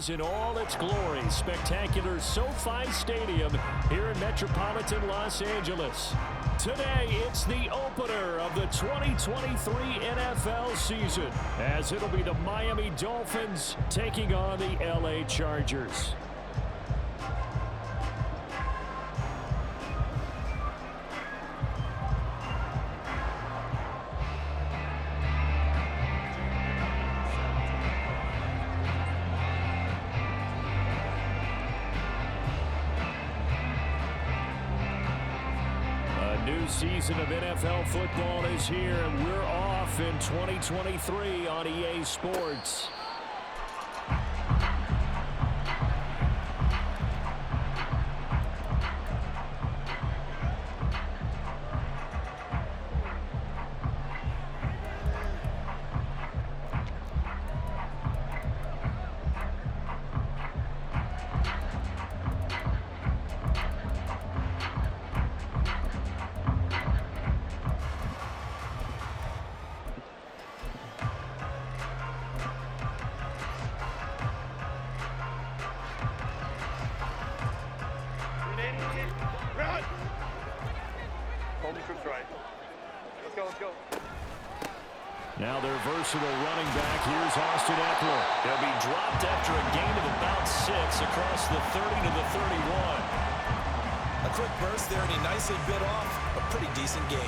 was in all its glory. Spectacular SoFi Stadium here in metropolitan Los Angeles. Today, it's the opener of the 2023 NFL season, as it'll be the Miami Dolphins taking on the LA Chargers. Season of NFL football is here, and we're off in 2023 on EA Sports. Now their versatile running back, here's Austin Eckler. He'll be dropped after a gain of about 6 across the 30 to the 31. A quick burst there, and he nicely bit off a pretty decent gain.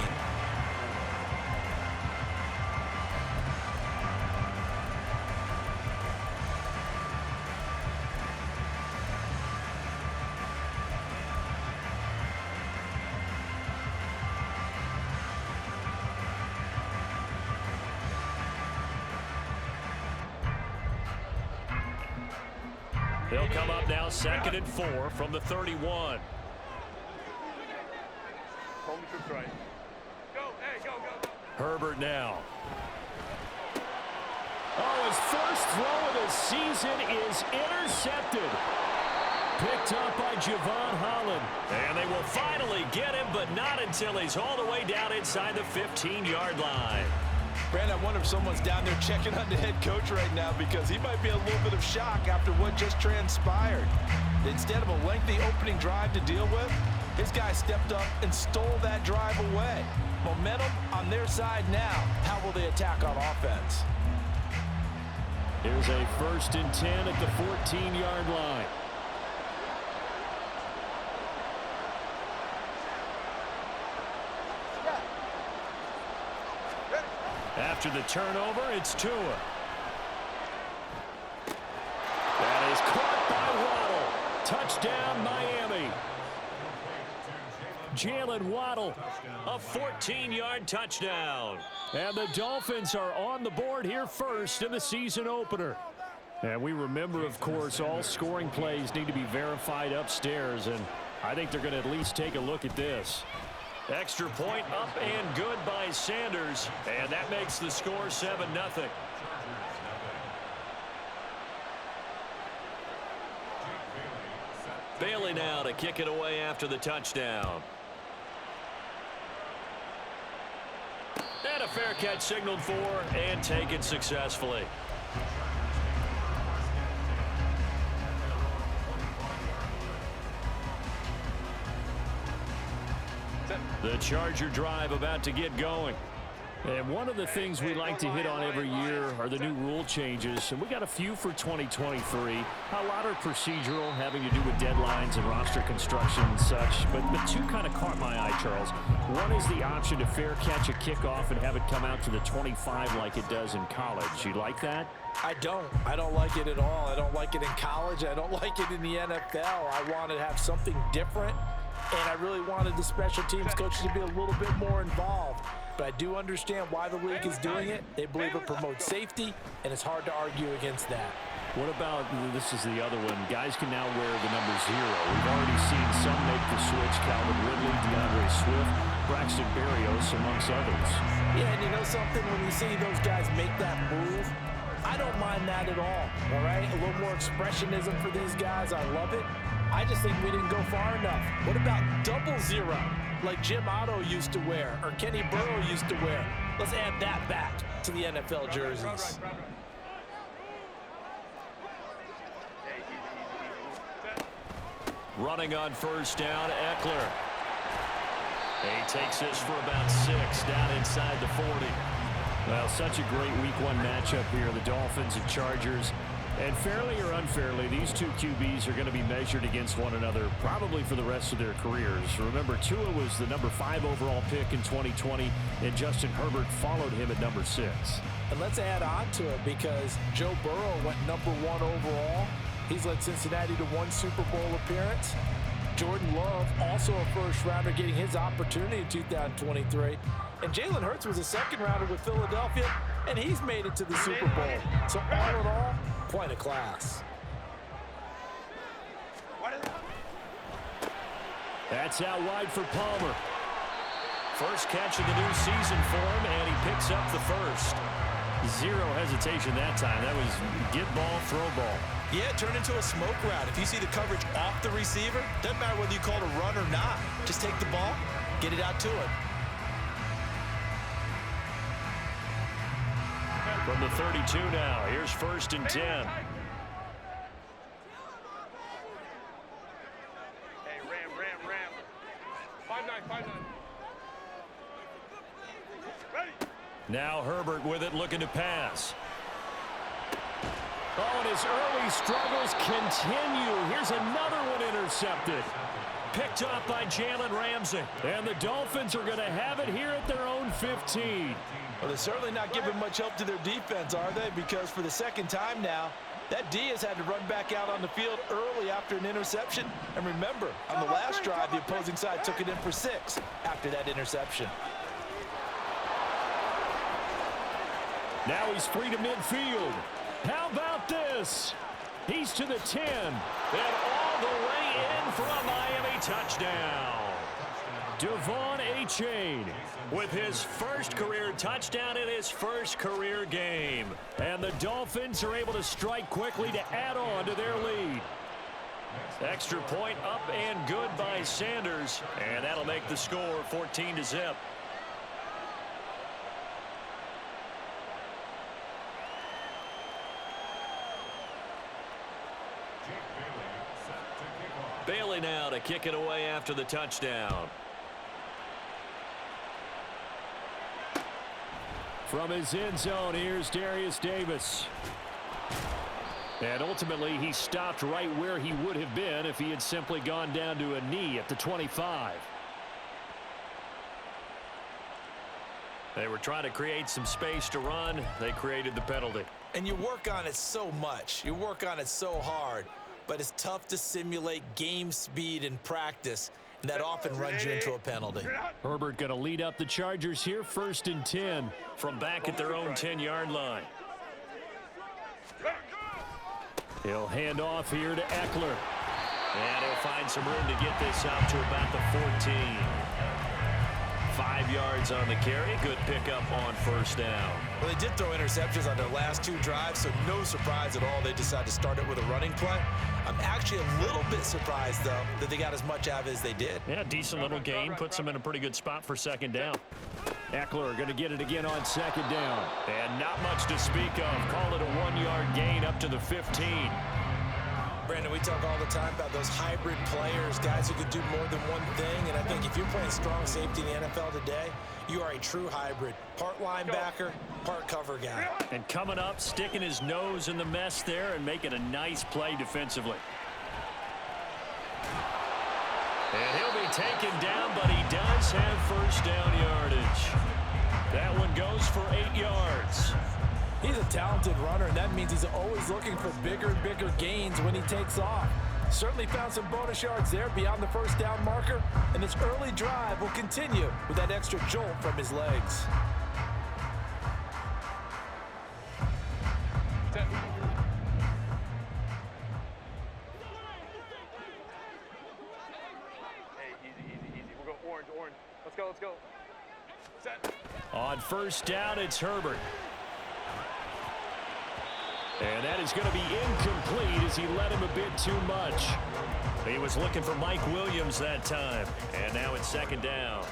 They'll come up now 2nd and 4 from the 31. Herbert now. Oh, his first throw of the season is intercepted. Picked up by Javon Holland. And they will finally get him, but not until he's all the way down inside the 15-yard line. Brandon, I wonder if someone's down there checking on the head coach right now, because he might be a little bit of shock after what just transpired. Instead of a lengthy opening drive to deal with, his guy stepped up and stole that drive away. Momentum on their side now. How will they attack on offense? Here's a 1st and 10 at the 14-yard line. After the turnover, it's Tua. That is caught by Waddle. Touchdown, Miami. Jalen Waddle, a 14-yard touchdown. And the Dolphins are on the board here first in the season opener. And we remember, of course, all scoring plays need to be verified upstairs, and I think they're going to at least take a look at this. Extra point up and good by Sanders, and that makes the score 7-0. Bailey now to kick it away after the touchdown. And a fair catch signaled for and taken successfully. The Charger drive about to get going. And one of the things we like to hit on every year are the new rule changes. And we got a few for 2023. A lot are procedural, having to do with deadlines and roster construction and such. But the two kind of caught my eye, Charles. One is the option to fair catch a kickoff and have it come out to the 25 like it does in college. You like that? I don't like it at all. I don't like it in college. I don't like it in the NFL. I want to have something different. And I really wanted the special teams coaches to be a little bit more involved. But I do understand why the league is doing it. They believe it promotes safety, and it's hard to argue against that. What about, this is the other one, guys can now wear the number 0. We've already seen some make the switch, Calvin Ridley, DeAndre Swift, Braxton Berrios, amongst others. Yeah, and you know something, when you see those guys make that move, I don't mind that at all right? A little more expressionism for these guys, I love it. I just think we didn't go far enough. What about 00, like Jim Otto used to wear, or Kenny Burrow used to wear? Let's add that back to the NFL jerseys. Running on first down, Eckler. He takes this for about 6 down inside the 40. Well, such a great week 1 matchup here, the Dolphins and Chargers. And fairly or unfairly, these two QBs are going to be measured against one another probably for the rest of their careers. Remember, Tua was the number 5 overall pick in 2020, and Justin Herbert followed him at number 6. And let's add on to it because Joe Burrow went number 1 overall. He's led Cincinnati to 1 Super Bowl appearance. Jordan Love, also a first-rounder, getting his opportunity in 2023. And Jalen Hurts was a second-rounder with Philadelphia, and he's made it to the Super Bowl. So all in all, quite a class. That's out wide for Palmer. First catch of the new season for him, and he picks up the first. 0 hesitation that time. That was get ball, throw ball. Yeah, turn into a smoke route. If you see the coverage off the receiver, doesn't matter whether you call it a run or not. Just take the ball, get it out to him. From the 32 now, here's 1st and 10. Hey, Ram. 5-9. Ready. Now Herbert with it, looking to pass. Oh, and his early struggles continue. Here's another one intercepted. Picked off by Jalen Ramsey. And the Dolphins are going to have it here at their own 15. Well, they're certainly not giving much help to their defense, are they? Because for the second time now, that D has had to run back out on the field early after an interception. And remember, on the last drive, the opposing side took it in for 6 after that interception. Now he's free to midfield. How about this? He's to the 10. And all the way in for a Miami touchdown. Devon Achane with his first career touchdown in his first career game. And the Dolphins are able to strike quickly to add on to their lead. Extra point up and good by Sanders. And that'll make the score 14-0. Bailey now to kick it away after the touchdown. From his end zone, here's Darius Davis. And ultimately, he stopped right where he would have been if he had simply gone down to a knee at the 25. They were trying to create some space to run. They created the penalty. And you work on it so much. You work on it so hard. But it's tough to simulate game speed in practice, and that often runs you into a penalty. Herbert going to lead up the Chargers here, 1st and 10 from back at their own 10-yard line. He'll hand off here to Eckler. And he'll find some room to get this out to about the 14. 5 yards on the carry. Good pickup on first down. Well, they did throw interceptions on their last 2 drives, so no surprise at all they decided to start it with a running play. I'm actually a little bit surprised, though, that they got as much out of it as they did. Yeah, decent little gain. Puts them in a pretty good spot for 2nd down. Eckler going to get it again on 2nd down. And not much to speak of. Call it a 1-yard gain up to the 15. Brandon, we talk all the time about those hybrid players, guys who could do more than one thing, and I think if you're playing strong safety in the NFL today, you are a true hybrid. Part linebacker, part cover guy. And coming up, sticking his nose in the mess there and making a nice play defensively. And he'll be taken down, but he does have first down yardage. That one goes for 8 yards. He's a talented runner, and that means he's always looking for bigger and bigger gains when he takes off. Certainly found some bonus yards there beyond the first down marker, and this early drive will continue with that extra jolt from his legs. Hey, easy. We'll go orange. Let's go. Set. On first down, it's Herbert. And that is going to be incomplete as he led him a bit too much. He was looking for Mike Williams that time. And now it's 2nd down.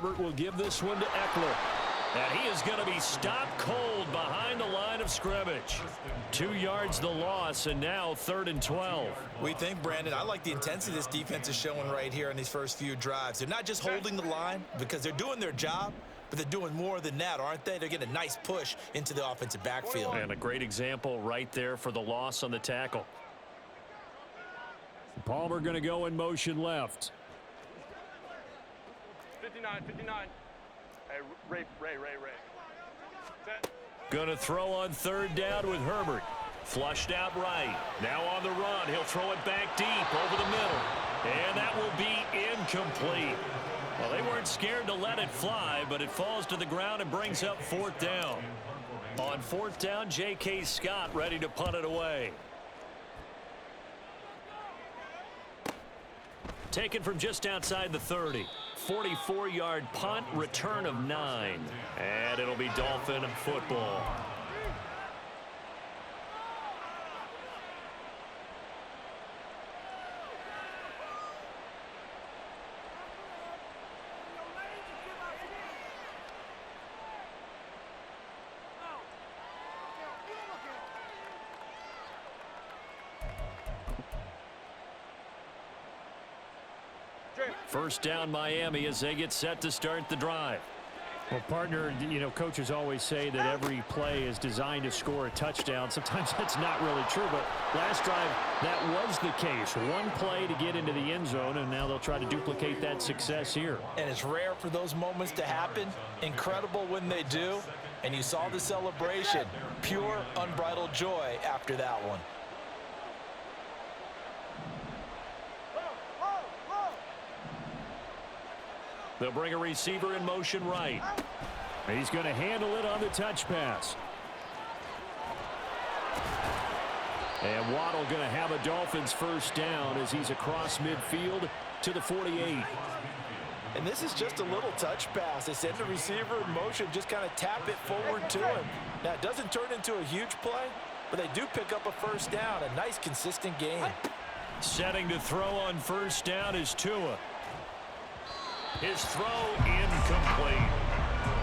Herbert will give this one to Eckler. And he is going to be stopped cold behind the line of scrimmage. 2 yards the loss, and now 3rd and 12. We think, Brandon, I like the intensity this defense is showing right here in these first few drives. They're not just holding the line because they're doing their job, but they're doing more than that, aren't they? They're getting a nice push into the offensive backfield. And a great example right there for the loss on the tackle. Palmer going to go in motion left. 59, 59. Hey, Ray. Set. Going to throw on 3rd down with Herbert. Flushed out right. Now on the run. He'll throw it back deep over the middle. And that will be incomplete. Well, they weren't scared to let it fly, but it falls to the ground and brings up 4th down. On 4th down, J.K. Scott ready to punt it away. Taken from just outside the 30. 44-yard punt, return of 9. And it'll be Dolphin football. First down Miami as they get set to start the drive. Well, partner, you know, coaches always say that every play is designed to score a touchdown. Sometimes that's not really true, but last drive that was the case. One play to get into the end zone, and now they'll try to duplicate that success here. And it's rare for those moments to happen. Incredible when they do. And you saw the celebration. Pure, unbridled joy after that one. They'll bring a receiver in motion right. He's going to handle it on the touch pass. And Waddle going to have a Dolphins first down as he's across midfield to the 48. And this is just a little touch pass. They send the receiver in motion, just kind of tap it forward to him. Now, it doesn't turn into a huge play, but they do pick up a first down. A nice, consistent game. Setting to throw on first down is Tua. His throw incomplete.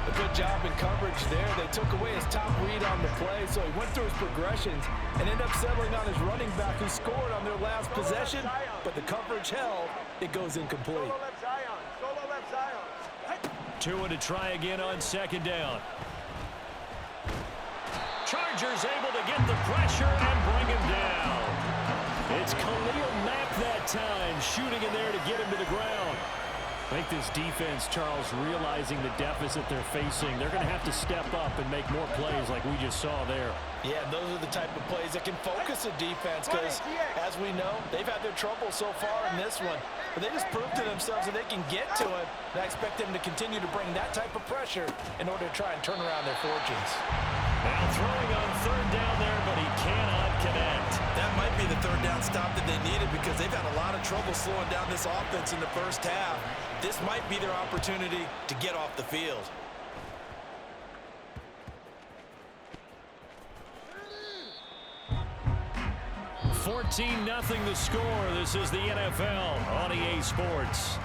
A good job in coverage there. They took away his top read on the play, so he went through his progressions and ended up settling on his running back who scored on their last possession, but the coverage held. It goes incomplete. Solo left Zion. Tua to try again on 2nd down. Chargers able to get the pressure and bring him down. It's Khalil Mack that time, shooting in there to get him to the ground. I think this defense, Charles, realizing the deficit they're facing, they're going to have to step up and make more plays like we just saw there. Yeah, those are the type of plays that can focus a defense because, as we know, they've had their trouble so far in this one. But they just proved to themselves that they can get to it, and I expect them to continue to bring that type of pressure in order to try and turn around their fortunes. Now throwing on 3rd down there, but he cannot connect. That might be the 3rd down stop that they needed because they've had a lot of trouble slowing down this offense in the first half. This might be their opportunity to get off the field. $14-0 the score. This is the NFL on EA Sports.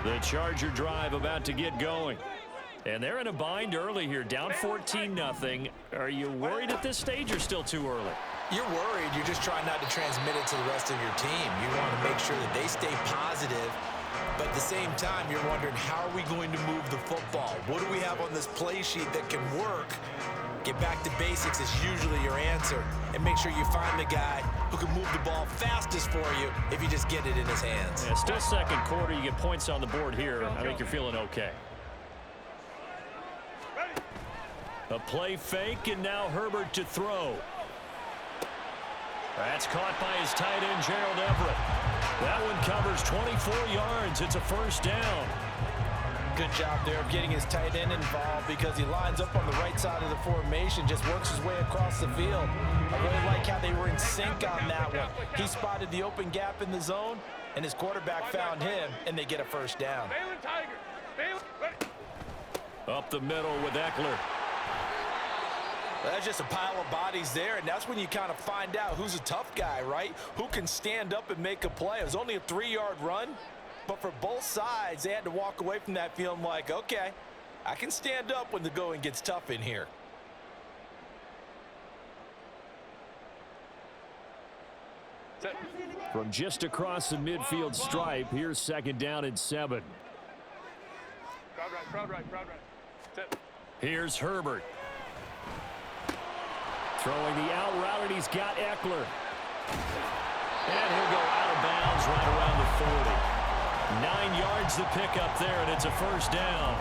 The Charger drive about to get going. And they're in a bind early here, down 14-0. Are you worried at this stage or still too early? You're worried. You're just trying not to transmit it to the rest of your team. You want to make sure that they stay positive. But at the same time, you're wondering, how are we going to move the football? What do we have on this play sheet that can work? Get back to basics is usually your answer. And make sure you find the guy who can move the ball fastest for you if you just get it in his hands. Yeah, still 2nd quarter. You get points on the board here. I think you're feeling okay. A play fake, and now Herbert to throw. That's caught by his tight end, Gerald Everett. That one covers 24 yards. It's a first down. good job there of getting his tight end involved because he lines up on the right side of the formation, just works his way across the field. I really like how they were in sync on that one. He spotted the open gap in the zone, and his quarterback found him, and they get a first down. Up the middle with Eckler. That's just a pile of bodies there, and that's when you kind of find out who's a tough guy, right? Who can stand up and make a play. It was only a 3-yard run, but for both sides, they had to walk away from that feeling like, okay, I can stand up when the going gets tough in here. From just across the midfield stripe, here's 2nd down and 7. Crowd right. Here's Herbert. Throwing the out route, and he's got Eckler. And he'll go out of bounds right around the 40. 9 yards to pick up there, and it's a first down.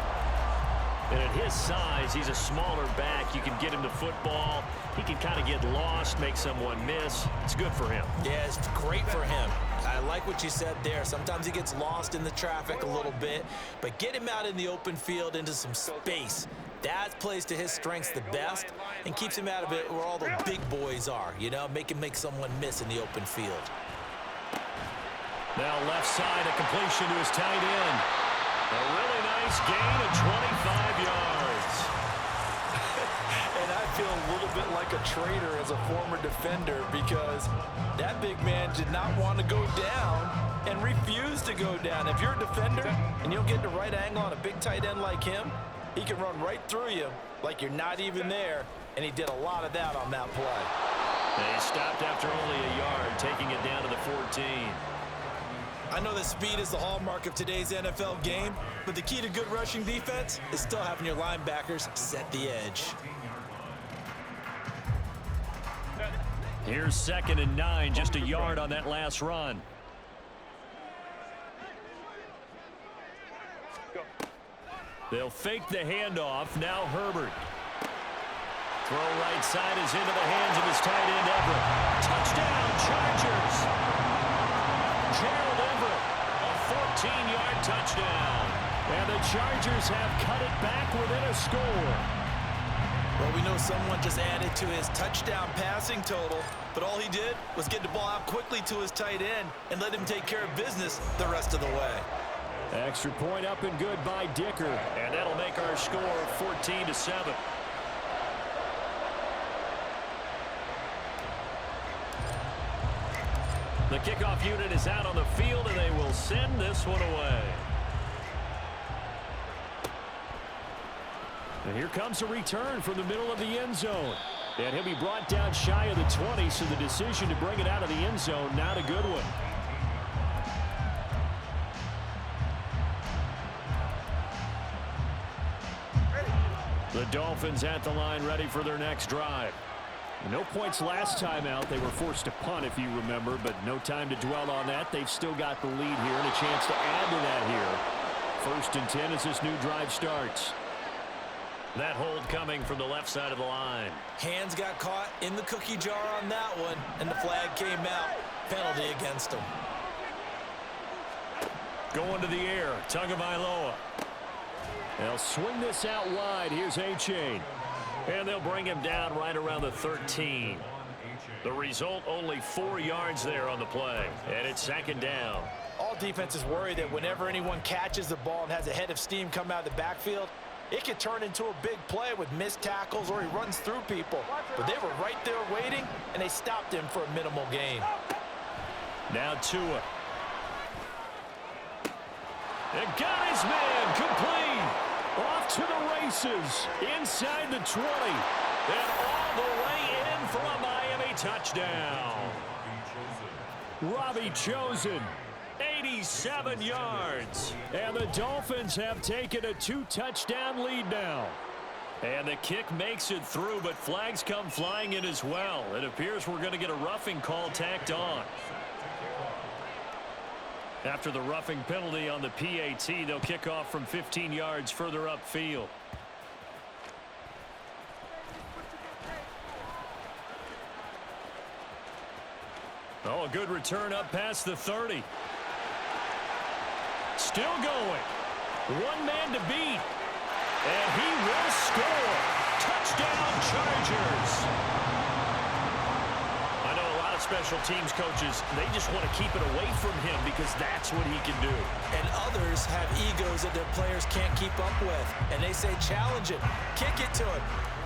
And at his size, he's a smaller back. You can get him the football. He can kind of get lost, make someone miss. It's good for him. Yeah, it's great for him. I like what you said there. Sometimes he gets lost in the traffic a little bit, but get him out in the open field into some space. That plays to his strengths the best and keeps him out of it where all the big boys are, you know, make someone miss in the open field. Now left side, a completion to his tight end. A really nice gain of 25 yards. And I feel a little bit like a traitor as a former defender because that big man did not want to go down and refused to go down. If you're a defender and you'll get the right angle on a big tight end like him, he can run right through you like you're not even there, and he did a lot of that on that play. They stopped after only a yard, taking it down to the 14. I know that speed is the hallmark of today's NFL game, but the key to good rushing defense is still having your linebackers set the edge. Here's 2nd and 9, just a yard on that last run. They'll fake the handoff. Now Herbert. Throw right side is into the hands of his tight end Everett. Touchdown, Chargers. Gerald Everett, a 14-yard touchdown. And the Chargers have cut it back within a score. Well, we know someone just added to his touchdown passing total, but all he did was get the ball out quickly to his tight end and let him take care of business the rest of the way. Extra point up and good by Dicker, and that'll make our score 14-7. The kickoff unit is out on the field, and they will send this one away. And here comes a return from the middle of the end zone. And he'll be brought down shy of the 20, so the decision to bring it out of the end zone, not a good one. The Dolphins at the line, ready for their next drive. No points last time out. They were forced to punt, if you remember, but no time to dwell on that. They've still got the lead here and a chance to add to that here. 1st and 10 as this new drive starts. That hold coming from the left side of the line. Hands got caught in the cookie jar on that one, and the flag came out. Penalty against him. Going to the air, Tagovailoa. They'll swing this out wide. Here's A-Chain. And they'll bring him down right around the 13. The result, only 4 yards there on the play. And it's 2nd down. All defenses worry that whenever anyone catches the ball and has a head of steam come out of the backfield, it could turn into a big play with missed tackles or he runs through people. But they were right there waiting, and they stopped him for a minimal gain. Now Tua. And got his man complete. Off to the races. Inside the 20. And all the way in for a Miami touchdown. Robbie Chosen. 87 yards. And the Dolphins have taken a 2-touchdown lead now. And the kick makes it through, but flags come flying in as well. It appears we're going to get a roughing call tacked on. After the roughing penalty on the PAT, they'll kick off from 15 yards further upfield. Oh, a good return up past the 30. Still going. One man to beat. And he will score. Touchdown, Chargers. I know a lot of special teams coaches, they just want to keep it away from him because that's what he can do. And others have egos that their players can't keep up with. And they say, challenge him, kick it to him.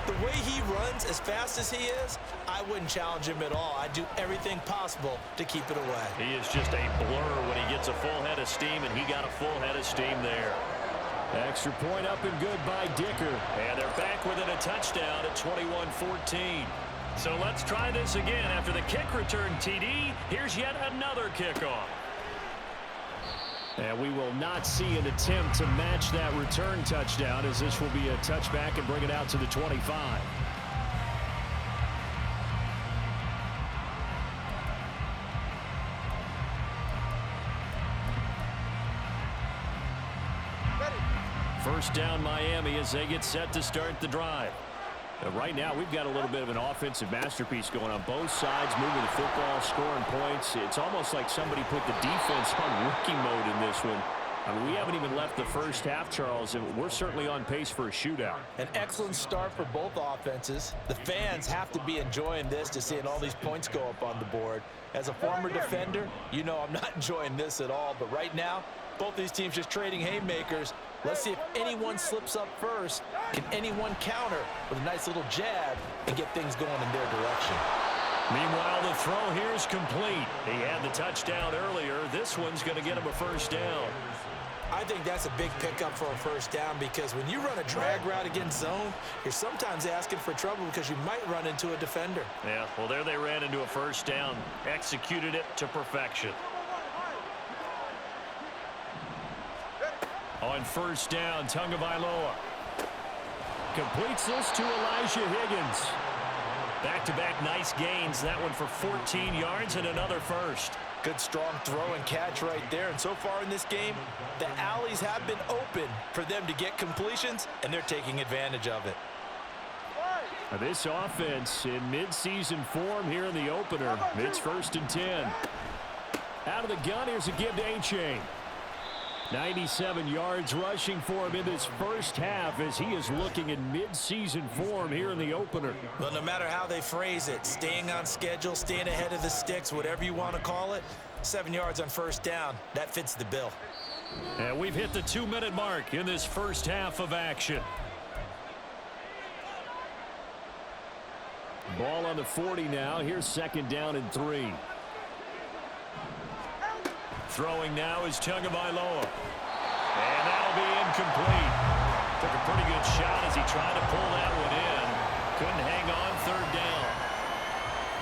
The way he runs as fast as he is, I wouldn't challenge him at all. I'd do everything possible to keep it away. He is just a blur when he gets a full head of steam, and he got a full head of steam there. Extra point up and good by Dicker. And they're back within a touchdown at 21-14. So let's try this again. After the kick return TD, here's yet another kickoff. And we will not see an attempt to match that return touchdown, as this will be a touchback and bring it out to the 25. First down Miami as they get set to start the drive. Right now, we've got a little bit of an offensive masterpiece going on both sides, moving the football, scoring points. It's almost like somebody put the defense on rookie mode in this one. I mean, we haven't even left the first half, Charles, and we're certainly on pace for a shootout. An excellent start for both offenses. The fans have to be enjoying this, to seeing all these points go up on the board. As a former defender, you know I'm not enjoying this at all, but right now, both these teams just trading haymakers. Let's see if anyone slips up first. Can anyone counter with a nice little jab and get things going in their direction? Meanwhile, the throw here is complete. He had the touchdown earlier. This one's going to get him a first down. I think that's a big pickup for a first down, because when you run a drag route against zone, you're sometimes asking for trouble because you might run into a defender. Yeah, well, there they ran into a first down. Executed it to perfection. On first down, Tagovailoa completes this to Elijah Higgins. Back-to-back nice gains. That one for 14 yards and another first. Good strong throw and catch right there. And so far in this game, the alleys have been open for them to get completions, and they're taking advantage of it. This offense in midseason form here in the opener. It's 1st and 10. Out of the gun, here's a give to A-Chain. 97 yards rushing for him in this first half, as he is looking in mid-season form here in the opener. Well, no matter how they phrase it, staying on schedule, staying ahead of the sticks, whatever you want to call it, 7 yards on first down, that fits the bill. And we've hit the 2-minute mark in this first half of action. Ball on the 40 now. Here's 2nd down and 3. Throwing now is Tagovailoa. And that'll be incomplete. Took a pretty good shot as he tried to pull that one in. Couldn't hang on, 3rd down.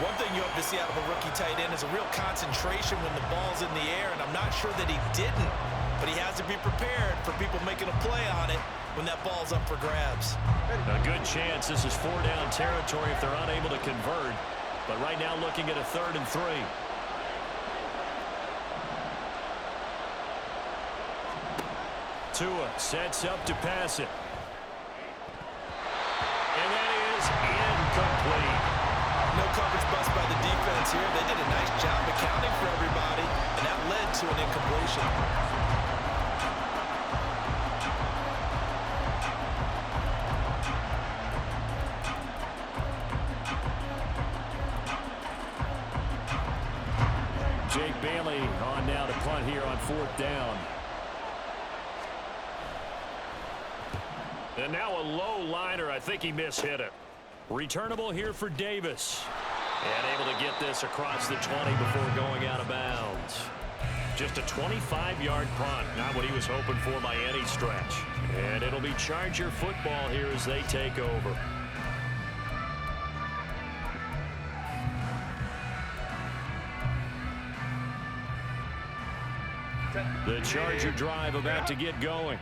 One thing you hope to see out of a rookie tight end is a real concentration when the ball's in the air, and I'm not sure that he didn't, but he has to be prepared for people making a play on it when that ball's up for grabs. A good chance this is 4-down territory if they're unable to convert, but right now looking at a 3rd and 3. Tua sets up to pass it. And that is incomplete. No coverage bust by the defense here. They did a nice job accounting for everybody, and that led to an incompletion. Jake Bailey on now to punt here on 4th down. And now a low liner. I think he mishit it. Returnable here for Davis. And able to get this across the 20 before going out of bounds. Just a 25-yard punt. Not what he was hoping for by any stretch. And it'll be Charger football here as they take over. The Charger drive about to get going.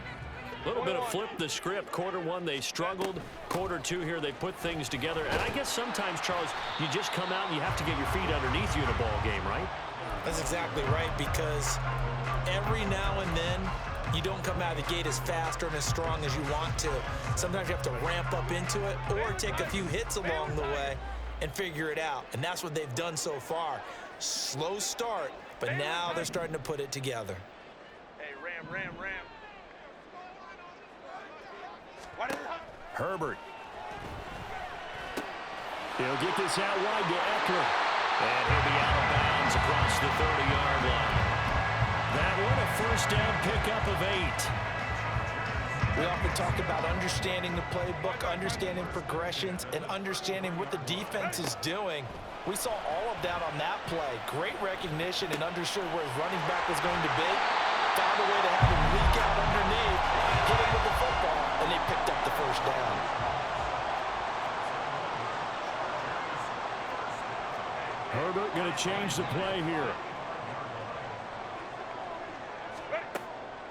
A little bit of flip the script. Quarter 1, they struggled. Quarter 2 here, they put things together. And I guess sometimes, Charles, you just come out and you have to get your feet underneath you in a ball game, right? That's exactly right, because every now and then you don't come out of the gate as fast or as strong as you want to. Sometimes you have to ramp up into it or take a few hits along the way and figure it out. And that's what they've done so far. Slow start, but now they're starting to put it together. Hey, ram. Herbert. He'll get this out wide to Eckler. And he'll be out of bounds across the 30-yard line. That one a first down pickup of 8. We often talk about understanding the playbook, understanding progressions, and understanding what the defense is doing. We saw all of that on that play. Great recognition and understood where his running back was going to be. Found a way to have him leak out underneath, hit him with the football, and they picked up the first down. Herbert going to change the play here.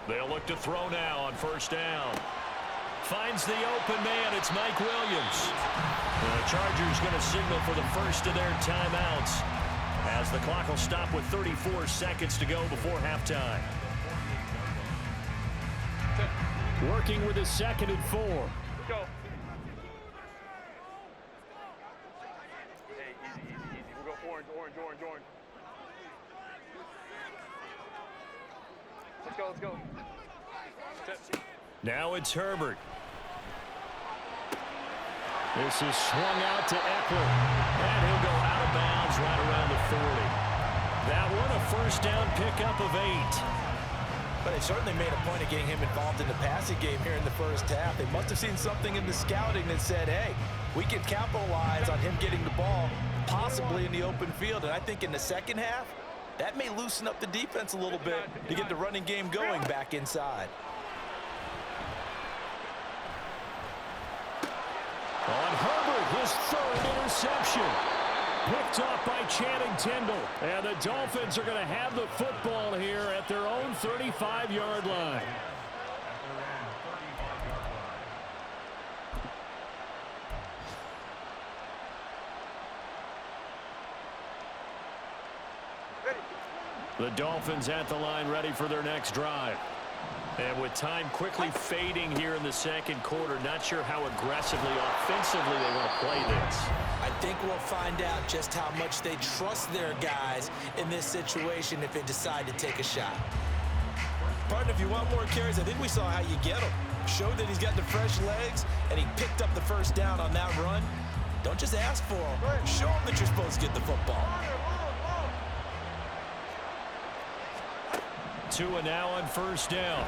They'll look to throw now on first down. Finds the open man. It's Mike Williams. The Chargers going to signal for the first of their timeouts as the clock will stop with 34 seconds to go before halftime. Working with his 2nd and 4. Let's go. Hey, easy. We'll go orange. Let's go. Now it's Herbert. This is swung out to Eckler. And he'll go out of bounds right around the 40. That one a first down pickup of 8. But they certainly made a point of getting him involved in the passing game here in the first half. They must have seen something in the scouting that said, hey, we can capitalize on him getting the ball, possibly in the open field. And I think in the second half, that may loosen up the defense a little bit to get the running game going back inside. On Herbert, his 3rd interception. Picked off by Channing Tindall. And the Dolphins are going to have the football here at their own 35-yard line. The Dolphins at the line ready for their next drive. And with time quickly fading here in the second quarter, not sure how aggressively, offensively they want to play this. I think we'll find out just how much they trust their guys in this situation if they decide to take a shot. Partner, if you want more carries, I think we saw how you get them. Showed that he's got the fresh legs, and he picked up the first down on that run. Don't just ask for them. Show them that you're supposed to get the football. Tua now on first down.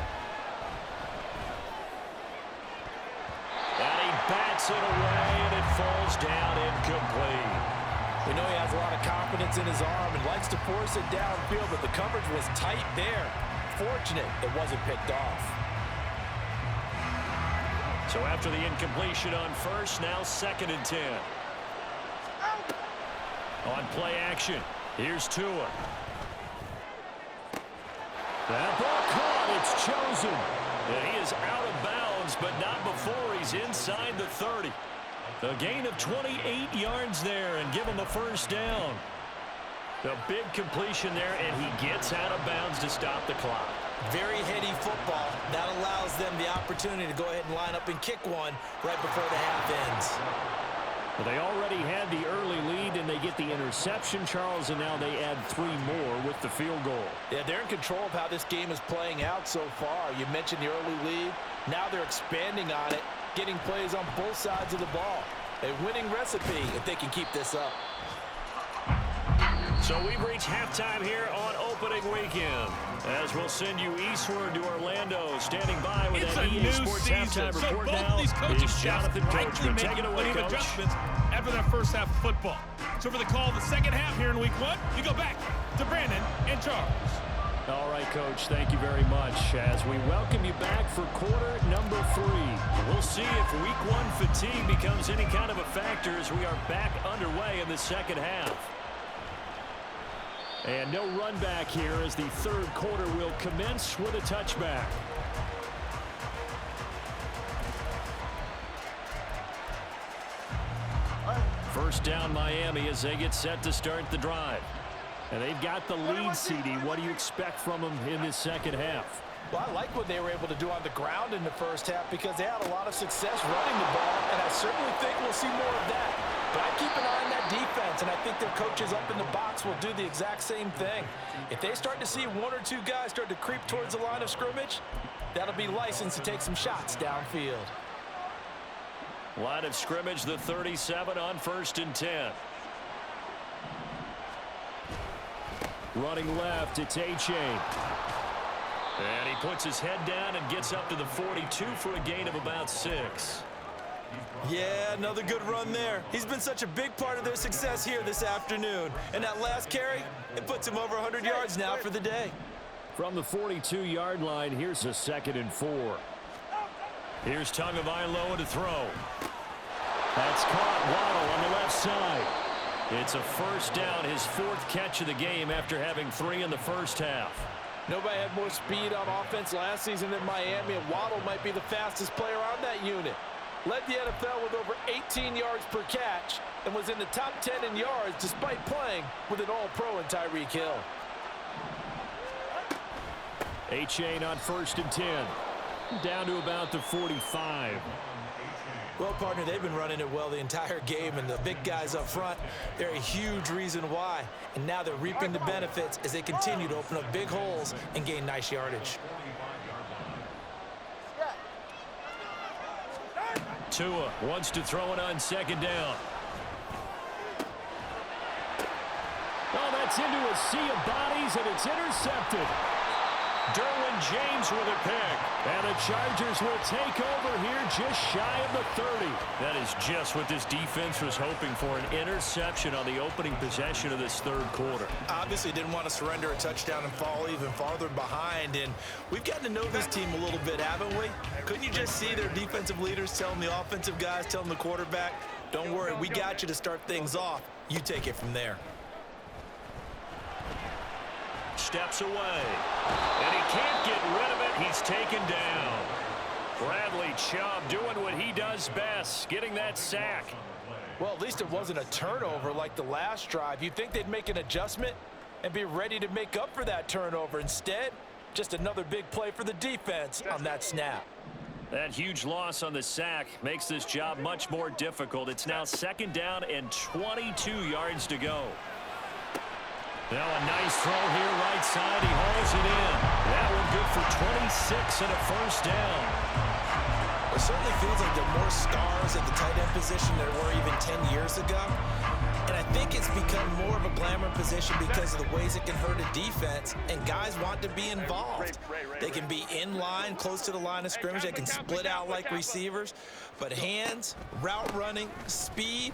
And he bats it away, and it falls down incomplete. We know he has a lot of confidence in his arm and likes to force it downfield, but the coverage was tight there. Fortunate it wasn't picked off. So after the incompletion on first, now 2nd and 10. On play action, here's Tua. That ball caught, it's chosen. And he is out of bounds, but not before he's inside the 30. A gain of 28 yards there and give him a first down. A big completion there, and he gets out of bounds to stop the clock. Very heady football. That allows them the opportunity to go ahead and line up and kick one right before the half ends. Well, they already had the early lead, and they get the interception, Charles, and now they add 3 more with the field goal. Yeah, they're in control of how this game is playing out so far. You mentioned the early lead. Now they're expanding on it, getting plays on both sides of the ball. A winning recipe if they can keep this up. So we've reached halftime here on opening weekend. As we'll send you eastward to Orlando. Standing by with that EA Sports halftime report now is Jonathan Coachman. Take it away, Coach. Adjustments after that first half of football. So for the call of the second half here in week 1, we go back to Brandon and Charles. All right, Coach, thank you very much. As we welcome you back for quarter number 3. We'll see if week 1 fatigue becomes any kind of a factor as we are back underway in the second half. And no run back here as the third quarter will commence with a touchback. First down Miami as they get set to start the drive. And they've got the lead, CD. What do you expect from them in this second half? Well, I like what they were able to do on the ground in the first half because they had a lot of success running the ball, and I certainly think we'll see more of that. But I keep an eye on that defense, and I think their coaches up in the box will do the exact same thing. If they start to see 1 or 2 guys start to creep towards the line of scrimmage, that'll be licensed to take some shots downfield. Line of scrimmage, the 37 on 1st and 10. Running left, it's A-Chain. And he puts his head down and gets up to the 42 for a gain of about 6. Yeah, another good run there. He's been such a big part of their success here this afternoon. And that last carry, it puts him over 100 yards now for the day. From the 42-yard line, here's a 2nd and 4. Here's Tagovailoa to throw. That's caught. Waddle on the left side. It's a first down, his 4th catch of the game after having 3 in the first half. Nobody had more speed on offense last season than Miami, and Waddle might be the fastest player on that unit. Led the NFL with over 18 yards per catch and was in the top 10 in yards despite playing with an all-pro in Tyreek Hill. A-Chain on 1st and 10. Down to about the 45. Well, partner, they've been running it well the entire game, and the big guys up front, they're a huge reason why. And now they're reaping the benefits as they continue to open up big holes and gain nice yardage. Tua wants to throw it on 2nd down. Oh, that's into a sea of bodies, and it's intercepted. Derwin James with a pick. And the Chargers will take over here just shy of the 30. That is just what this defense was hoping for, an interception on the opening possession of this 3rd quarter. Obviously didn't want to surrender a touchdown and fall even farther behind. And we've gotten to know this team a little bit, haven't we? Couldn't you just see their defensive leaders telling the offensive guys, telling the quarterback, don't worry, we got you to start things off. You take it from there. Steps away. And he can't get rid of it. He's taken down. Bradley Chubb doing what he does best, getting that sack. Well, at least it wasn't a turnover like the last drive. You'd think they'd make an adjustment and be ready to make up for that turnover. Instead, just another big play for the defense on that snap. That huge loss on the sack makes this job much more difficult. It's now 2nd down and 22 yards to go. Now a nice throw here right side. He hauls it in. That one good for 26 and a first down. It certainly feels like there are more stars at the tight end position than there were even 10 years ago. And I think it's become more of a glamour position because of the ways it can hurt a defense, and guys want to be involved. They can be in line, close to the line of scrimmage. They can split out like receivers. But hands, route running, speed,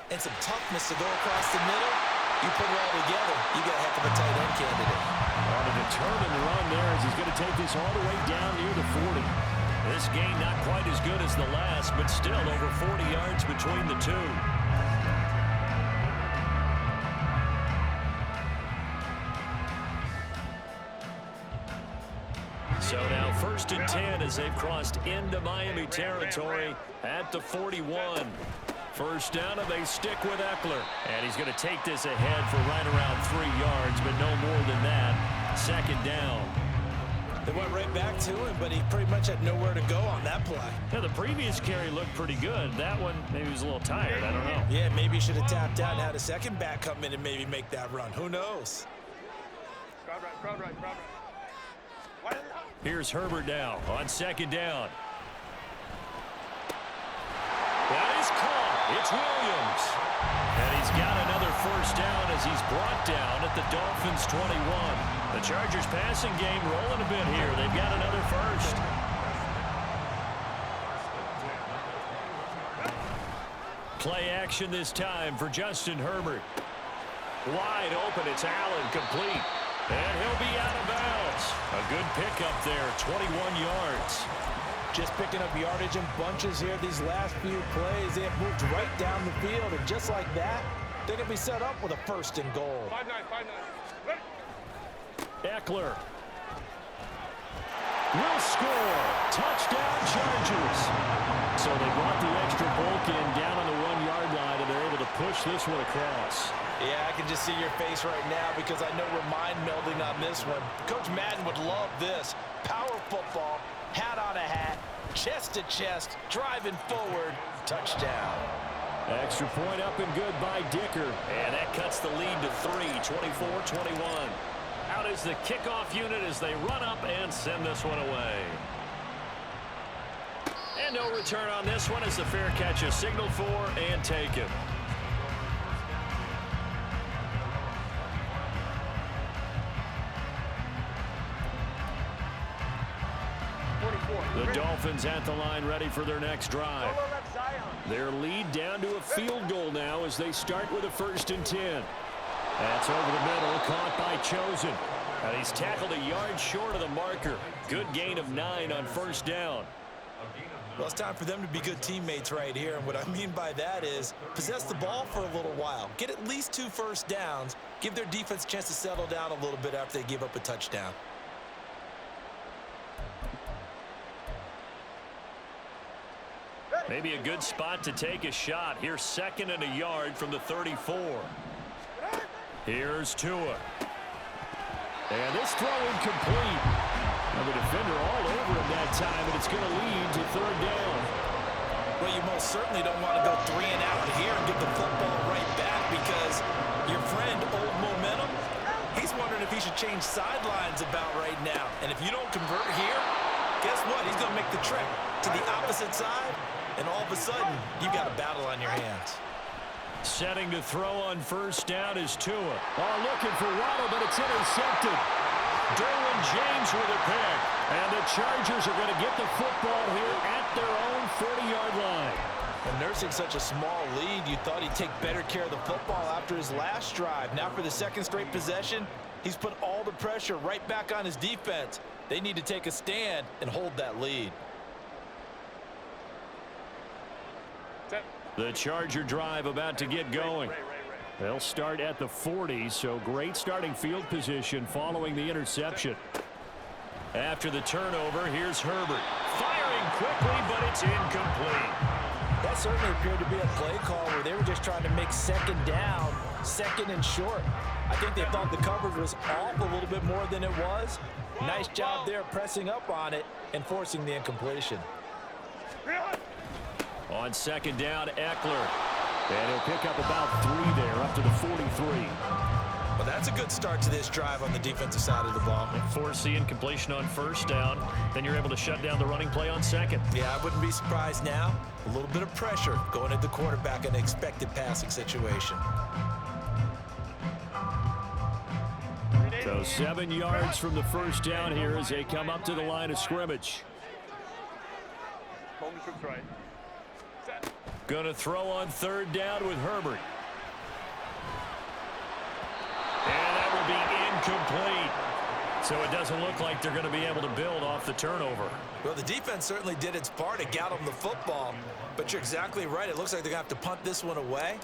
and some toughness to go across the middle, you put it all together, you got a heck of a tight end candidate. On a determined run there as he's going to take this all the way down near the 40. This gain not quite as good as the last, but still over 40 yards between the two. So now 1st and 10 as they've crossed into Miami territory at the 41. First down, and they stick with Eckler. And he's going to take this ahead for right around 3 yards, but no more than that. 2nd down. They went right back to him, but he pretty much had nowhere to go on that play. Yeah, the previous carry looked pretty good. That one, maybe he was a little tired. I don't know. Yeah, maybe he should have tapped out and had a second back come in and maybe make that run. Who knows? Crowd right. Here's Herbert now on 2nd down. That is caught. It's Williams. And he's got another first down as he's brought down at the Dolphins' 21. The Chargers passing game rolling a bit here. They've got another first. Play action this time for Justin Herbert. Wide open. It's Allen, complete. And he'll be out of bounds. A good pickup there, 21 yards. Just picking up yardage in bunches here these last few plays. They have moved right down the field, and just like that, they're going to be set up with a 1st and goal. 5-9. Eckler will score. Touchdown, Chargers. So they brought the extra bulk in down on the 1-yard line, and they're able to push this one across. Yeah, I can just see your face right now because I know we're mind melding on this one. Coach Madden would love this. Power football, hat on a hat, chest to chest, driving forward, touchdown. Extra point up and good by Dicker. And that cuts the lead to 3, 24-21. Out is the kickoff unit as they run up and send this one away. And no return on this one as the fair catch is signaled for and taken. The Dolphins at the line ready for their next drive. Their lead down to a field goal now as they start with a 1st and 10. That's over the middle, caught by Chosen. And he's tackled a yard short of the marker. Good gain of 9 on 1st down. Well, it's time for them to be good teammates right here. And what I mean by that is possess the ball for a little while. Get at least 2 first downs. Give their defense a chance to settle down a little bit after they give up a touchdown. Maybe a good spot to take a shot. Here's 2nd and a yard from the 34. Here's Tua. And this throw incomplete. And the defender all over him that time, and it's going to lead to 3rd down. Well, you most certainly don't want to go 3 and out here and get the football right back because your friend, Old Momentum, he's wondering if he should change sidelines about right now. And if you don't convert here, guess what? He's going to make the trek to the opposite side, and all of a sudden, you've got a battle on your hands. Setting to throw on 1st down is Tua. Oh, looking for Waddle, but it's intercepted. Derwin James with a pick. And the Chargers are going to get the football here at their own 40-yard line. And nursing such a small lead, you thought he'd take better care of the football after his last drive. Now for the 2nd straight possession, he's put all the pressure right back on his defense. They need to take a stand and hold that lead. The Charger drive about to get going. They'll start at the 40, so great starting field position following the interception. After the turnover, here's Herbert. Firing quickly, but it's incomplete. That certainly appeared to be a play call where they were just trying to make 2nd down, 2nd and short. I think they thought the coverage was off a little bit more than it was. Nice job there pressing up on it and forcing the incompletion. On 2nd down, Eckler. And he'll pick up about 3 there, up to the 43. Well, that's a good start to this drive on the defensive side of the ball. Force the incompletion on 1st down. Then you're able to shut down the running play on 2nd. Yeah, I wouldn't be surprised now. A little bit of pressure going at the quarterback in an expected passing situation. So 7 yards from the 1st down here as they come up to the line of scrimmage. Home troops right. Going to throw on 3rd down with Herbert. And that will be incomplete. So it doesn't look like they're going to be able to build off the turnover. Well, the defense certainly did its part to get them the football. But you're exactly right. It looks like they're going to have to punt this one away.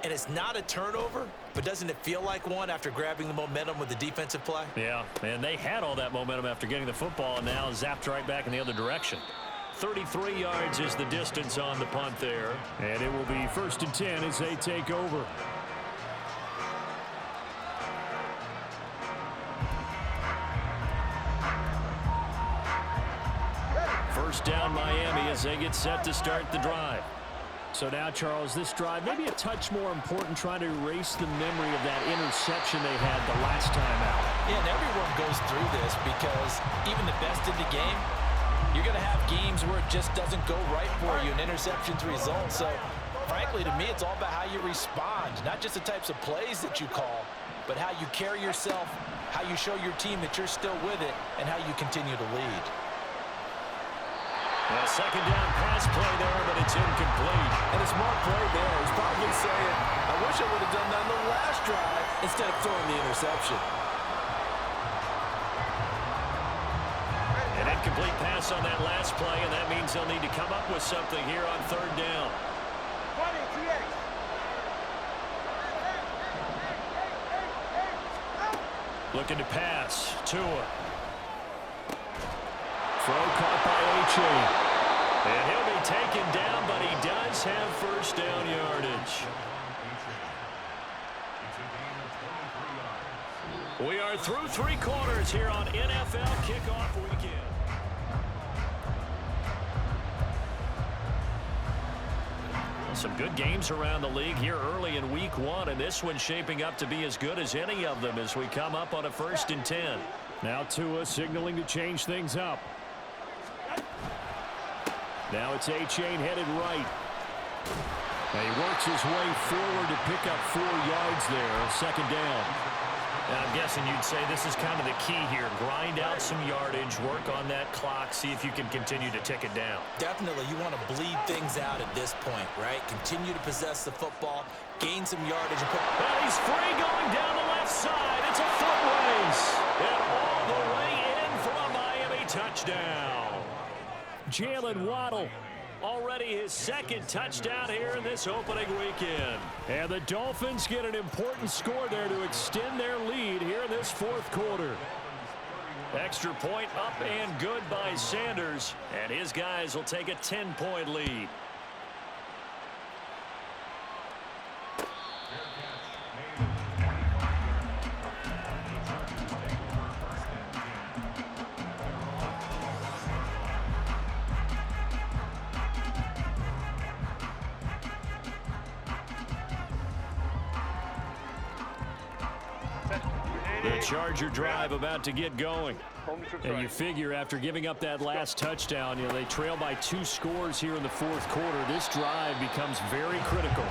And it's not a turnover, but doesn't it feel like one after grabbing the momentum with the defensive play? Yeah, and they had all that momentum after getting the football and now zapped right back in the other direction. 33 yards is the distance on the punt there. And it will be 1st and 10 as they take over. First down Miami as they get set to start the drive. So now, Charles, this drive maybe a touch more important, trying to erase the memory of that interception they had the last time out. Yeah, and everyone goes through this because even the best in the game, you're going to have games where it just doesn't go right for you and interceptions result. So, frankly, to me, it's all about how you respond, not just the types of plays that you call, but how you carry yourself, how you show your team that you're still with it, and how you continue to lead. A 2nd down pass play there, but it's incomplete. And a smart play there. He's probably saying, I wish I would have done that on the last drive instead of throwing the interception. An incomplete pass on that last play, and that means they'll need to come up with something here on 3rd down. Looking to pass. Tua. Throw caught by H.A. And he'll be taken down, but he does have 1st down yardage. We are through 3 quarters here on NFL Kickoff Weekend. Some good games around the league here early in week 1, and this one's shaping up to be as good as any of them as we come up on a 1st and 10. Now Tua signaling to change things up. Now it's A-Chain headed right. And he works his way forward to pick up 4 yards there. Second down. And I'm guessing you'd say this is kind of the key here. Grind out some yardage, work on that clock, see if you can continue to tick it down. Definitely, you want to bleed things out at this point, right? Continue to possess the football, gain some yardage. And he's free going down the left side. It's a foot race. And all the way in for a Miami touchdown. Jalen Waddle. Already his second touchdown here in this opening weekend. And the Dolphins get an important score there to extend their lead here in this fourth quarter. Extra point up and good by Sanders. And his guys will take a 10-point lead. The Charger drive about to get going. And you figure after giving up that last touchdown, they trail by 2 scores here in the fourth quarter. This drive becomes very critical.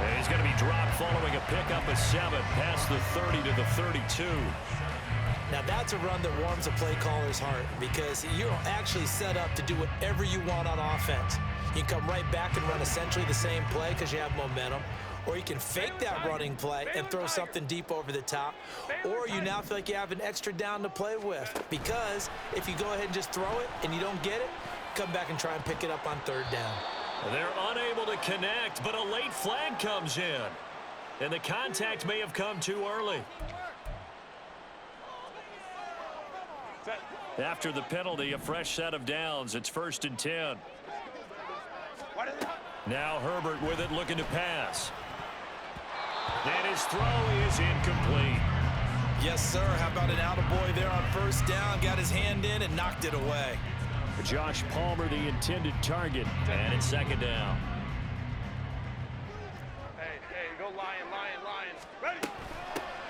And he's going to be dropped following a pickup of 7 past the 30 to the 32. Now that's a run that warms a play caller's heart because you're actually set up to do whatever you want on offense. You can come right back and run essentially the same play because you have momentum. Or you can fake that running play and throw something deep over the top. Or you now feel like you have an extra down to play with. Because if you go ahead and just throw it and you don't get it, come back and try and pick it up on 3rd down. They're unable to connect, but a late flag comes in. And the contact may have come too early. After the penalty, a fresh set of downs. It's 1st and 10. Now Herbert with it, looking to pass. And his throw is incomplete. Yes, sir. How about an attaboy there on 1st down? Got his hand in and knocked it away. Josh Palmer, the intended target. And it's 2nd down. Hey, go Lion. Ready?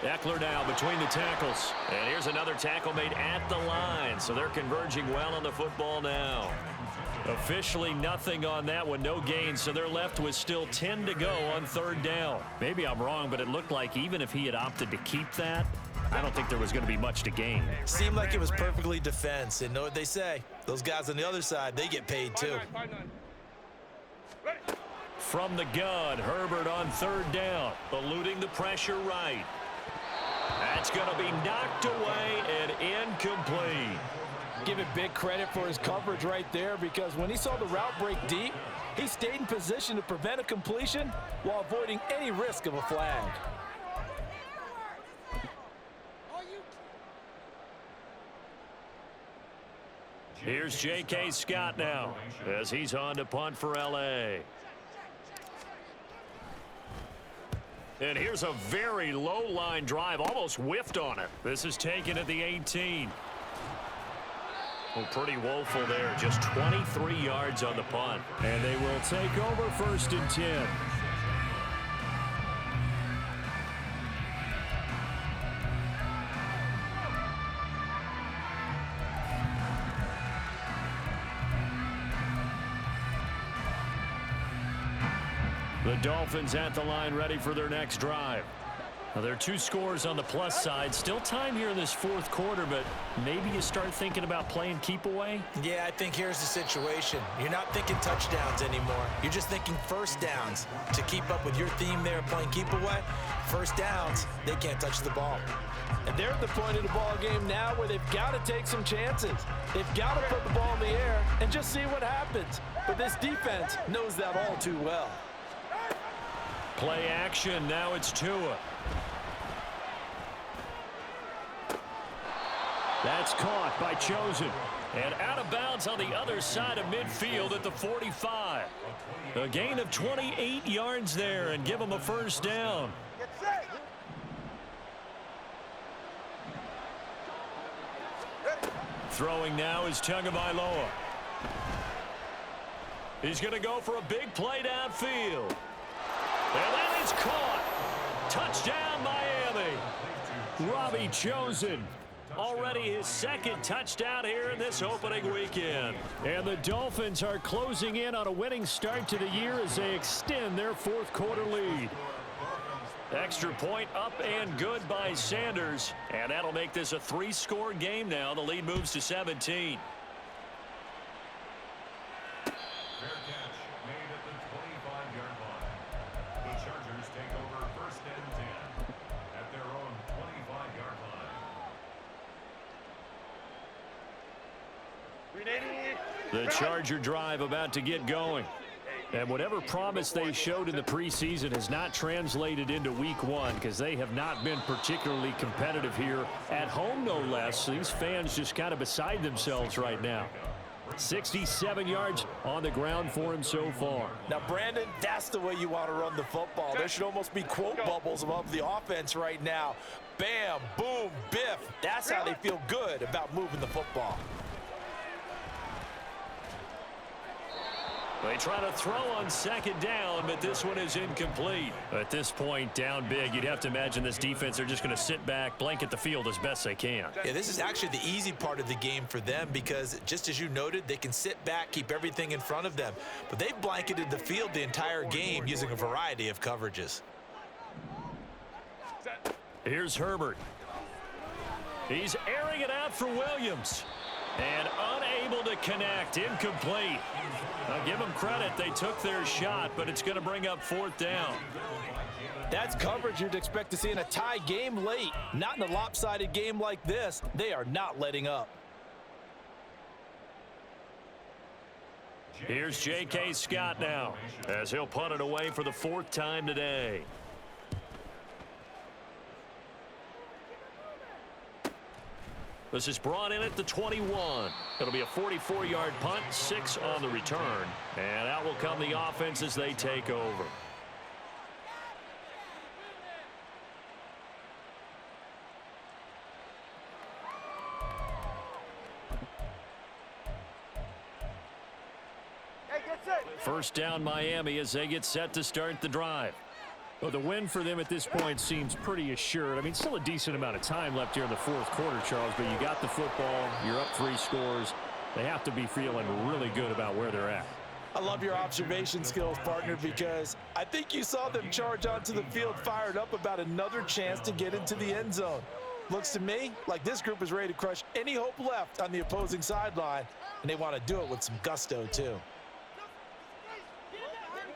Eckler now between the tackles. And here's another tackle made at the line. So they're converging well on the football now. Officially nothing on that one, no gain, so they're left with still 10 to go on 3rd down. Maybe I'm wrong, but it looked like even if he had opted to keep that, I don't think there was going to be much to gain. Seemed like it was perfectly defense, and know what they say. Those guys on the other side, they get paid too. 5-9. Ready? From the gun, Herbert on 3rd down, eluding the pressure right. That's going to be knocked away and incomplete. Give it big credit for his coverage right there because when he saw the route break deep, he stayed in position to prevent a completion while avoiding any risk of a flag. Here's J.K. Scott now as he's on to punt for L.A. And here's a very low line drive, almost whiffed on it. This is taken at the 18. Well, pretty woeful there. Just 23 yards on the punt. And they will take over 1st and 10. The Dolphins at the line ready for their next drive. Now, there are 2 scores on the plus side. Still time here in this fourth quarter, but maybe you start thinking about playing keep away? Yeah, I think here's the situation. You're not thinking touchdowns anymore. You're just thinking 1st downs. To keep up with your theme there playing keep away, 1st downs, they can't touch the ball. And they're at the point of the ball game now where they've got to take some chances. They've got to put the ball in the air and just see what happens. But this defense knows that all too well. Play action. Now it's Tua. That's caught by Chosen. And out of bounds on the other side of midfield at the 45. A gain of 28 yards there and give them a 1st down. Throwing now is Tagovailoa. He's going to go for a big play downfield. And that is caught. Touchdown, Miami. Robbie Chosen. Already his second touchdown here in this opening weekend. And the Dolphins are closing in on a winning start to the year as they extend their fourth quarter lead. Extra point up and good by Sanders. And that'll make this a 3-score game now. The lead moves to 17. The Charger drive about to get going. And whatever promise they showed in the preseason has not translated into week one because they have not been particularly competitive here at home, no less. These fans just kind of beside themselves right now. 67 yards on the ground for him so far. Now, Brandon, that's the way you want to run the football. There should almost be quote bubbles above the offense right now. Bam, boom, biff. That's how they feel good about moving the football. They try to throw on second down, but this one is incomplete. At this point, down big, you'd have to imagine this defense are just going to sit back, blanket the field as best they can. Yeah, this is actually the easy part of the game for them because, just as you noted, they can sit back, keep everything in front of them. But they've blanketed the field the entire game using a variety of coverages. Here's Herbert. He's airing it out for Williams. And unable to connect, incomplete. I'll give them credit, they took their shot, but it's going to bring up fourth down. That's coverage you'd expect to see in a tie game late. Not in a lopsided game like this. They are not letting up. Here's J.K. Scott now, as he'll punt it away for the fourth time today. This is brought in at the 21. It'll be a 44-yard punt, 6 on the return. And out will come the offense as they take over. First down Miami as they get set to start the drive. Well, the win for them at this point seems pretty assured. I mean, still a decent amount of time left here in the fourth quarter, Charles, but you got the football, you're up 3 scores. They have to be feeling really good about where they're at. I love your observation skills, partner, because I think you saw them charge onto the field fired up about another chance to get into the end zone. Looks to me like this group is ready to crush any hope left on the opposing sideline, and they want to do it with some gusto, too.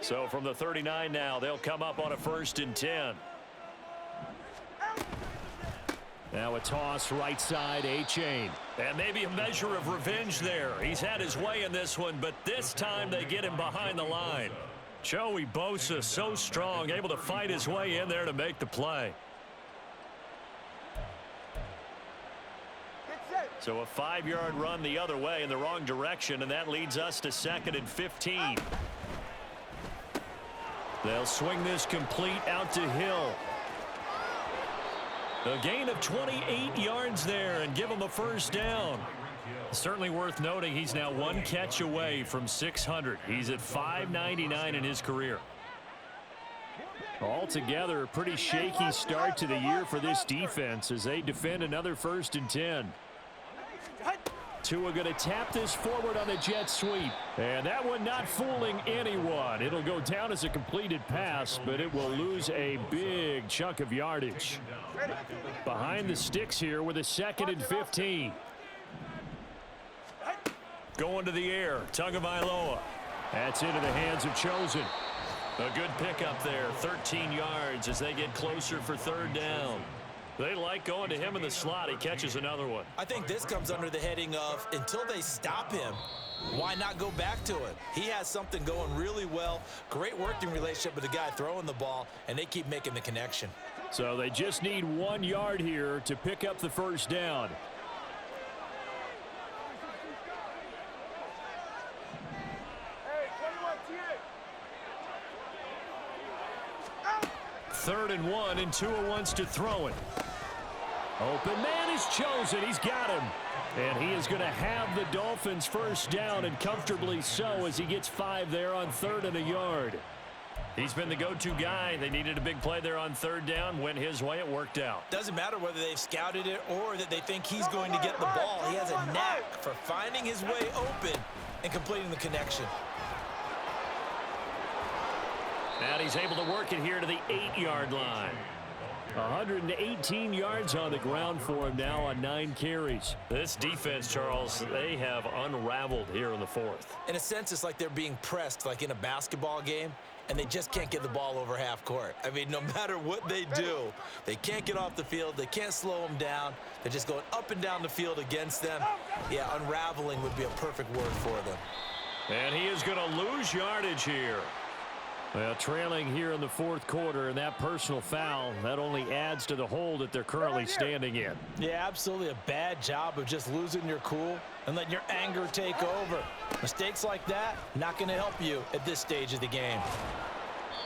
So from the 39 now, they'll come up on a 1st and 10. Now a toss right side, A-Chain. And maybe a measure of revenge there. He's had his way in this one, but this time they get him behind the line. Joey Bosa, so strong, able to fight his way in there to make the play. So a 5-yard run the other way in the wrong direction, and that leads us to 2nd and 15. They'll swing this complete out to Hill. A gain of 28 yards there and give him a first down. Certainly worth noting he's now 1 catch away from 600. He's at 599 in his career. Altogether, a pretty shaky start to the year for this defense as they defend another 1st and 10. Tua going to tap this forward on the jet sweep. And that one not fooling anyone. It'll go down as a completed pass, but it will lose a big chunk of yardage. Behind the sticks here with a 2nd and 15. Going to the air, Tagovailoa. That's into the hands of Chosen. A good pickup there, 13 yards as they get closer for 3rd down. They like going to him in the slot. He catches another one. I think this comes under the heading of until they stop him, why not go back to it? He has something going really well. Great working relationship with the guy throwing the ball, and they keep making the connection. So they just need 1 yard here to pick up the first down. Third and 1, and Tua wants to throw it. Open man is Chosen. He's got him. And he is going to have the Dolphins first down, and comfortably so, as he gets 5 there on 3rd and a yard. He's been the go-to guy. They needed a big play there on third down. Went his way. It worked out. Doesn't matter whether they've scouted it or that they think he's going to get the ball. He has a knack for finding his way open and completing the connection. And he's able to work it here to the 8-yard line. 118 yards on the ground for him now on 9 carries. This defense, Charles, they have unraveled here in the fourth. In a sense, it's like they're being pressed like in a basketball game, and they just can't get the ball over half court. I mean, no matter what they do, they can't get off the field. They can't slow them down. They're just going up and down the field against them. Yeah, unraveling would be a perfect word for them. And he is going to lose yardage here. Well, trailing here in the fourth quarter, and that personal foul, that only adds to the hole that they're currently standing in. Yeah, absolutely a bad job of just losing your cool and letting your anger take over. Mistakes like that, not going to help you at this stage of the game.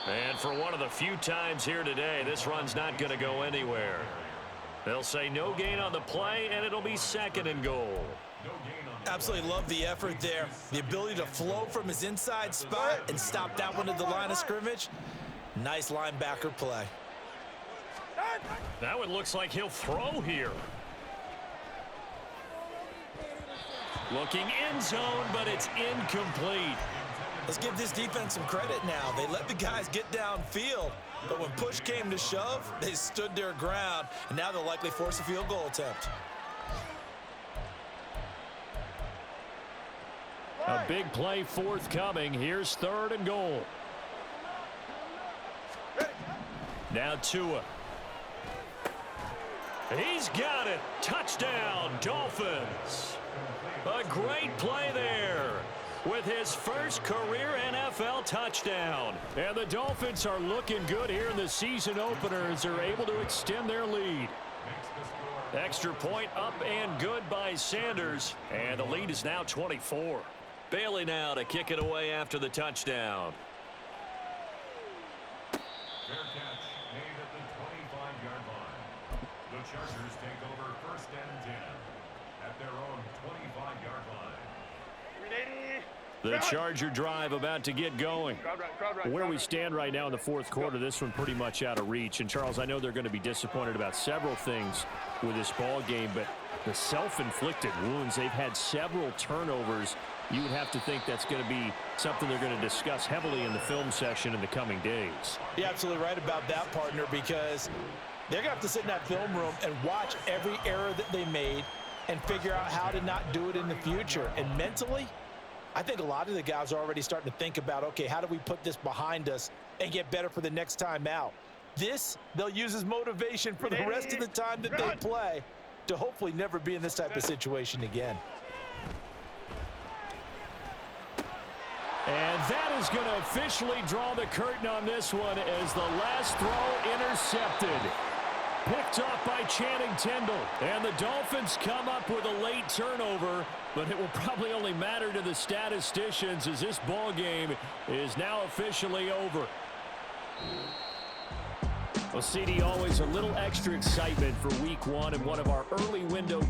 And for one of the few times here today, this run's not going to go anywhere. They'll say no gain on the play, and it'll be 2nd and goal. Absolutely love the effort there. The ability to flow from his inside spot and stop that one at the line of scrimmage. Nice linebacker play. That one looks like he'll throw here. Looking end zone, but it's incomplete. Let's give this defense some credit now. They let the guys get downfield, but when push came to shove, they stood their ground, and now they'll likely force a field goal attempt. A big play forthcoming. Here's 3rd and goal. Now Tua. He's got it. Touchdown, Dolphins. A great play there with his first career NFL touchdown. And the Dolphins are looking good here in the season opener as they're able to extend their lead. Extra point up and good by Sanders. And the lead is now 24. Bailey now to kick it away after the touchdown. Fair catch made at the 25-yard line. The Chargers take over 1st and 10 at their own 25-yard line. The Charger drive about to get going. Where we stand right now in the fourth quarter, this one pretty much out of reach. And, Charles, I know they're going to be disappointed about several things with this ball game, but the self-inflicted wounds, they've had several turnovers. You would have to think that's going to be something they're going to discuss heavily in the film session in the coming days. You're absolutely right about that, partner, because they're going to have to sit in that film room and watch every error that they made and figure out how to not do it in the future. And mentally, I think a lot of the guys are already starting to think about, okay, how do we put this behind us and get better for the next time out? This, they'll use as motivation for the rest of the time that they play to hopefully never be in this type of situation again. And that is going to officially draw the curtain on this one as the last throw intercepted. Picked off by Channing Tindall. And the Dolphins come up with a late turnover, but it will probably only matter to the statisticians as this ball game is now officially over. Well, CD, always a little extra excitement for week 1 and one of our early window games.